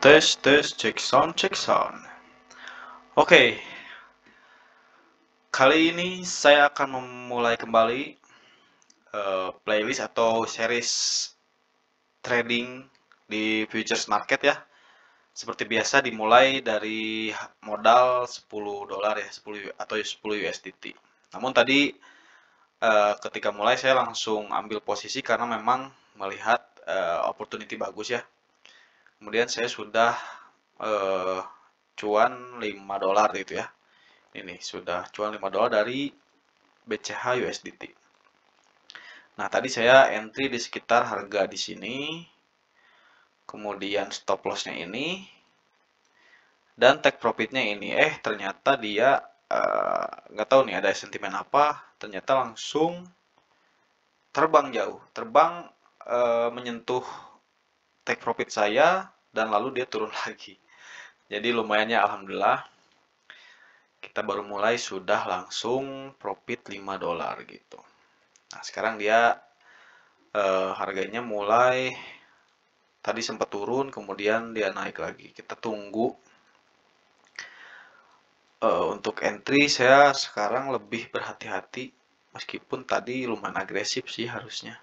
Tes check sound check sound. Oke, kali ini saya akan memulai kembali playlist atau series trading di futures market ya. Seperti biasa dimulai dari modal $10 ya, 10 atau 10 USDT. Namun tadi ketika mulai saya langsung ambil posisi karena memang melihat opportunity bagus ya. Kemudian saya sudah cuan $5 gitu ya. Ini sudah cuan $5 dari BCH USDT. Nah, tadi saya entry di sekitar harga di sini. Kemudian stop loss-nya ini dan take profit-nya ini. Ternyata dia nggak tahu nih ada sentimen apa, ternyata langsung terbang jauh. Terbang menyentuh take profit saya dan lalu dia turun lagi. Jadi lumayannya alhamdulillah kita baru mulai sudah langsung profit $5 gitu. Nah, sekarang dia harganya mulai tadi sempat turun, kemudian dia naik lagi. Kita tunggu. Untuk entry saya sekarang lebih berhati-hati, meskipun tadi lumayan agresif sih harusnya.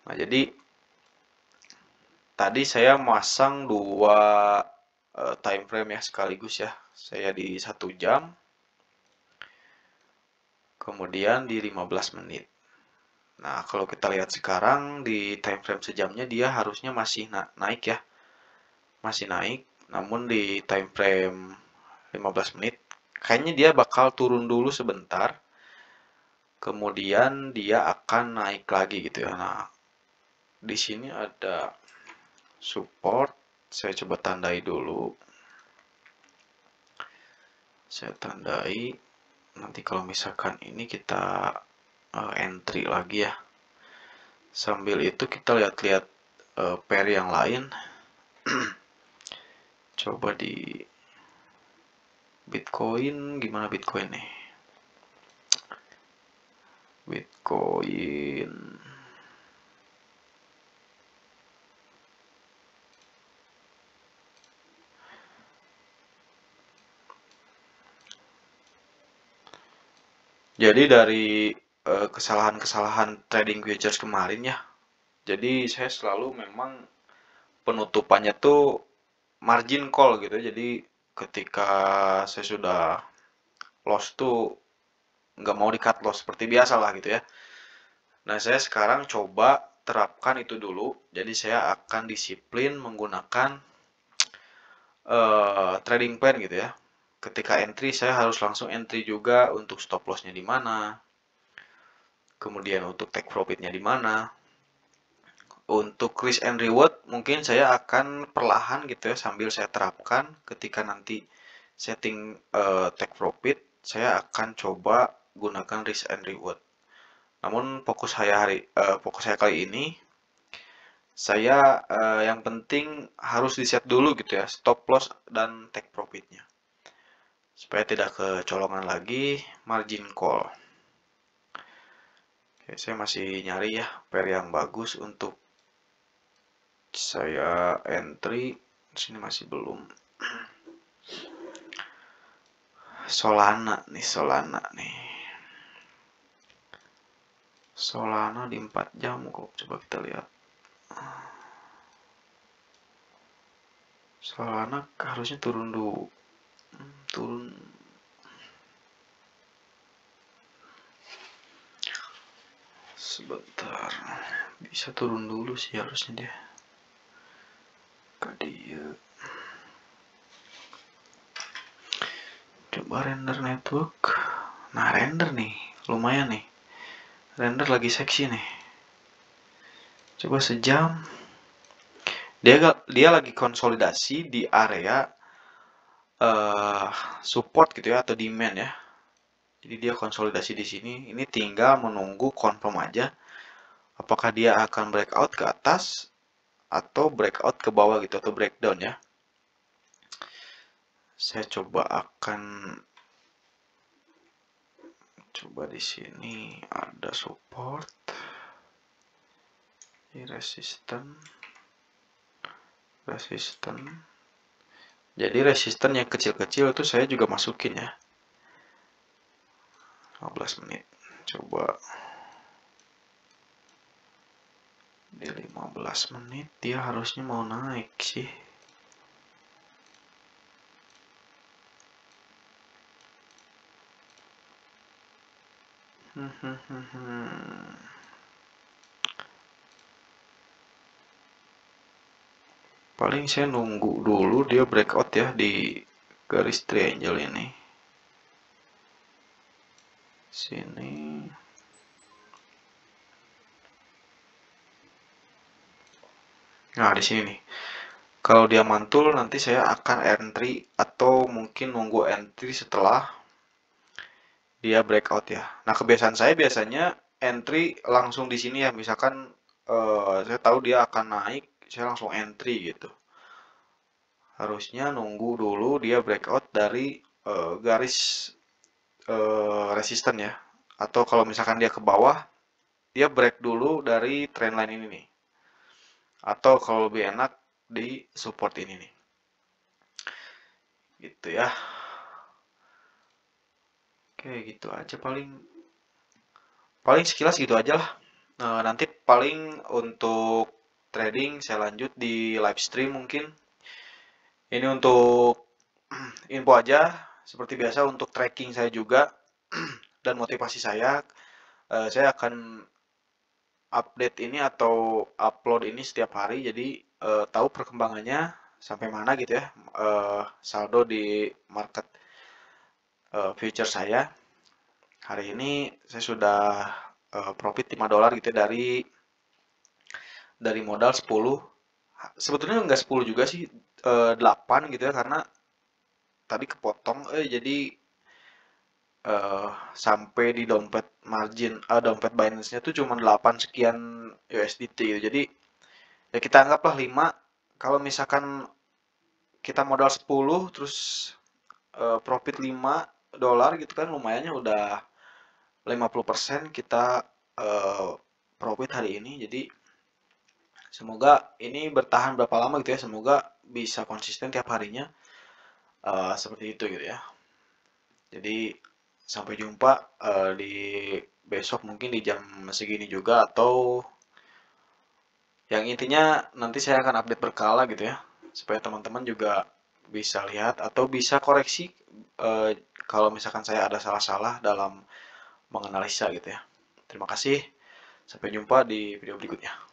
Nah, jadi tadi saya masang dua time frame ya sekaligus ya. Saya di 1 jam, kemudian di 15 menit. Nah, kalau kita lihat sekarang di time frame sejamnya dia harusnya masih naik ya. Masih naik, namun di time frame 15 menit kayaknya dia bakal turun dulu sebentar. Kemudian dia akan naik lagi gitu ya. Nah, di sini ada support. Saya coba tandai dulu. Saya tandai. Nanti kalau misalkan ini kita entry lagi ya. Sambil itu kita lihat-lihat pair yang lain. Coba di Bitcoin, gimana Bitcoin nih? Bitcoin. Jadi dari kesalahan-kesalahan trading futures kemarin ya. Jadi saya selalu memang penutupannya tuh margin call gitu. Jadi ketika saya sudah loss tuh nggak mau di cut loss seperti biasa lah gitu ya. Nah, saya sekarang coba terapkan itu dulu. Jadi saya akan disiplin menggunakan trading plan gitu ya. Ketika entry saya harus langsung entry juga untuk stop lossnya di mana. Kemudian untuk take profitnya di mana. Untuk risk and reward mungkin saya akan perlahan gitu ya sambil saya terapkan ketika nanti setting take profit saya akan coba gunakan risk and reward. Namun fokus saya kali ini saya yang penting harus di set dulu gitu ya stop loss dan take profitnya supaya tidak kecolongan lagi margin call. Oke, saya masih nyari ya pair yang bagus untuk saya entry. Sini masih belum. Solana nih. Solana di 4 jam kok. Coba kita lihat. Solana harusnya turun dulu. Turun. Sebentar. Bisa turun dulu sih harusnya dia. Dia. Coba render network. Nah, render nih. Lumayan nih. Render lagi seksi nih. Coba sejam. Dia lagi konsolidasi di area support gitu ya atau demand ya. Jadi dia konsolidasi di sini. Ini tinggal menunggu confirm aja apakah dia akan breakout ke atas atau breakout ke bawah gitu atau breakdown ya. Saya coba di sini ada support, ini resisten. resisten. Jadi resisten yang kecil-kecil itu saya juga masukin ya. 15 menit. Coba di 15 menit dia harusnya mau naik sih. Paling saya nunggu dulu dia breakout ya di garis triangle ini. Sini. Nah, di sini nih. Kalau dia mantul nanti saya akan entry atau mungkin nunggu entry setelah dia breakout ya. Nah, kebiasaan saya biasanya entry langsung di sini ya. Misalkan saya tahu dia akan naik, saya langsung entry gitu. Harusnya nunggu dulu dia breakout dari garis resisten ya. Atau kalau misalkan dia ke bawah, dia break dulu dari trendline ini nih. Atau kalau lebih enak di support ini nih. Gitu ya. Oke, gitu aja paling sekilas gitu aja lah. Nanti paling untuk trading saya lanjut di live stream mungkin. Ini untuk info aja, seperti biasa untuk tracking saya juga dan motivasi saya. Saya akan update ini atau upload ini setiap hari, jadi tahu perkembangannya sampai mana gitu ya, saldo di market future saya. Hari ini saya sudah profit 5 dolar gitu ya, dari modal 10. Sebetulnya nggak 10 juga sih, 8 gitu ya, karena tadi kepotong jadi sampai di dompet margin, dompet Binance-nya tuh cuma 8 sekian USDT gitu. Jadi ya kita anggaplah 5. Kalau misalkan kita modal 10 terus profit 5 dolar gitu kan, lumayannya udah 50% kita profit hari ini. Jadi semoga ini bertahan berapa lama gitu ya, semoga bisa konsisten tiap harinya seperti itu gitu ya. Jadi sampai jumpa di besok mungkin di jam segini juga, atau yang intinya nanti saya akan update berkala gitu ya, supaya teman-teman juga bisa lihat atau bisa koreksi kalau misalkan saya ada salah-salah dalam menganalisa gitu ya. Terima kasih, sampai jumpa di video berikutnya.